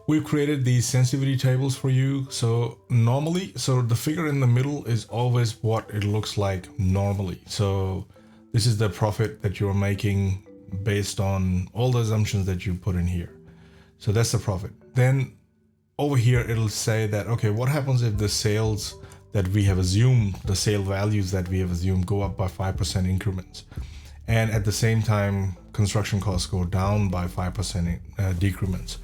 we've created these sensitivity tables for you. So normally, so the figure in the middle is always what it looks like normally. So this is the profit that you're making based on all the assumptions that you put in here. So that's the profit. Then over here, it'll say that, okay, what happens if the sales that we have assumed, the sale values that we have assumed go up by 5% increments. And at the same time, construction costs go down by 5% decrements.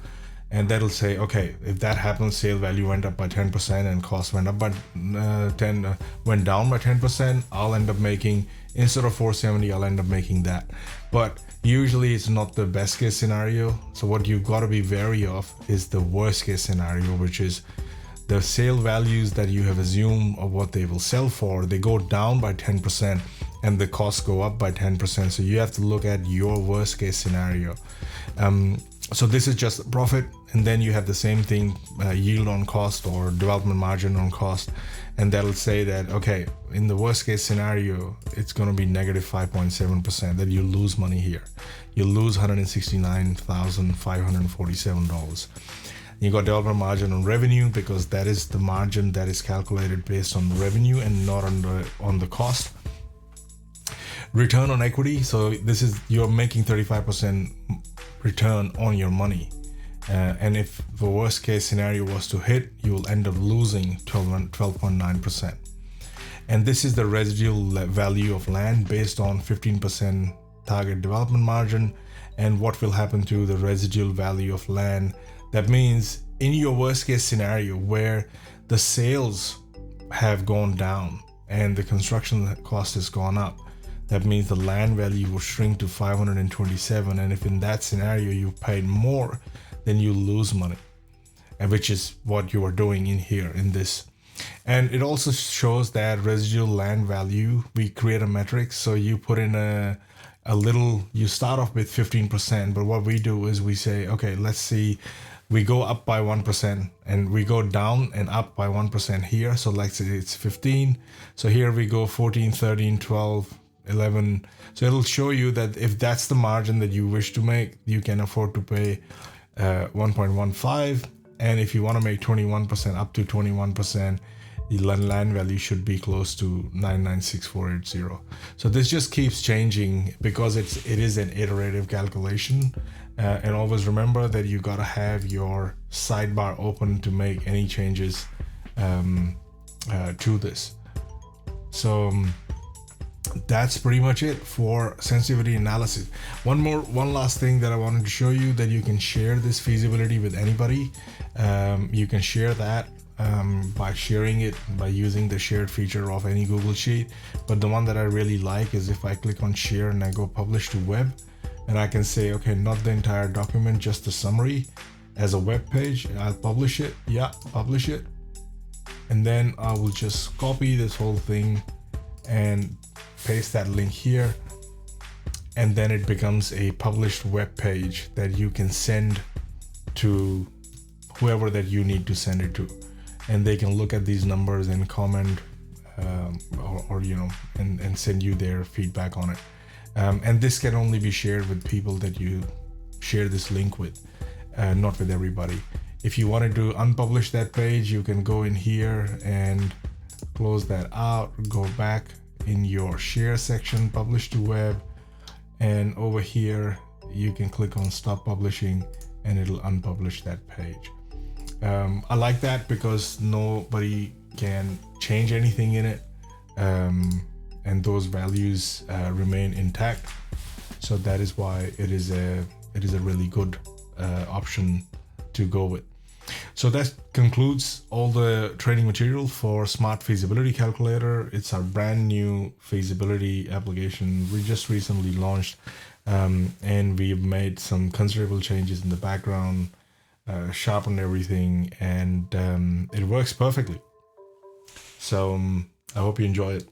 And that'll say, okay, if that happens, sale value went up by 10% and cost went up by went down by 10%, I'll end up making, instead of 470, I'll end up making that. But usually it's not the best case scenario. So what you've got to be wary of is the worst case scenario, which is the sale values that you have assumed of what they will sell for, they go down by 10% and the costs go up by 10%. So you have to look at your worst case scenario. So this is just profit, and then you have the same thing, yield on cost or development margin on cost, and that'll say that, okay, in the worst case scenario, it's going to be negative 5.7%, that you lose money here. You lose $169,547. You got development margin on revenue, because that is the margin that is calculated based on revenue and not on the cost. Return on equity, so this is, you're making 35% return on your money, and if the worst case scenario was to hit, you will end up losing 12.9%. And this is the residual value of land based on 15% target development margin. And what will happen to the residual value of land? That means in your worst case scenario where the sales have gone down and the construction cost has gone up, that means the land value will shrink to 527. And if in that scenario you paid more, then you lose money, and which is what you are doing in here in this. And it also shows that residual land value, we create a metric. So you put in a little, you start off with 15%, but what we do is we say, okay, let's see, we go up by 1% and we go down and up by 1% here. So let's say it's 15. So here we go 14, 13, 12, 11. So it'll show you that if that's the margin that you wish to make, you can afford to pay 1.15. And if you want to make 21%, up to 21%, the land value should be close to 996,480. So this just keeps changing because it is an iterative calculation. And always remember that you got to have your sidebar open to make any changes to this. So that's pretty much it for sensitivity analysis. One last thing that I wanted to show you, that you can share this feasibility with anybody. You can share that by sharing it by using the shared feature of any Google Sheet. But the one that I really like is if I click on share and I go publish to web, and I can say, okay, not the entire document, just the summary as a web page. I'll publish it. Yeah, publish it. And then I will just copy this whole thing and paste that link here, and then it becomes a published web page that you can send to whoever that you need to send it to, and they can look at these numbers and comment or you know, and send you their feedback on it. And this can only be shared with people that you share this link with, not with everybody. If you wanted to unpublish that page, you can go in here and close that out, go back in your share section, publish to web, and over here you can click on stop publishing and it'll unpublish that page. I like that because nobody can change anything in it, and those values remain intact. So that is why it is a really good option to go with. So that concludes all the training material for Smart Feasibility Calculator. It's our brand new feasibility application we just recently launched, and we've made some considerable changes in the background, sharpened everything, and it works perfectly. So I hope you enjoy it.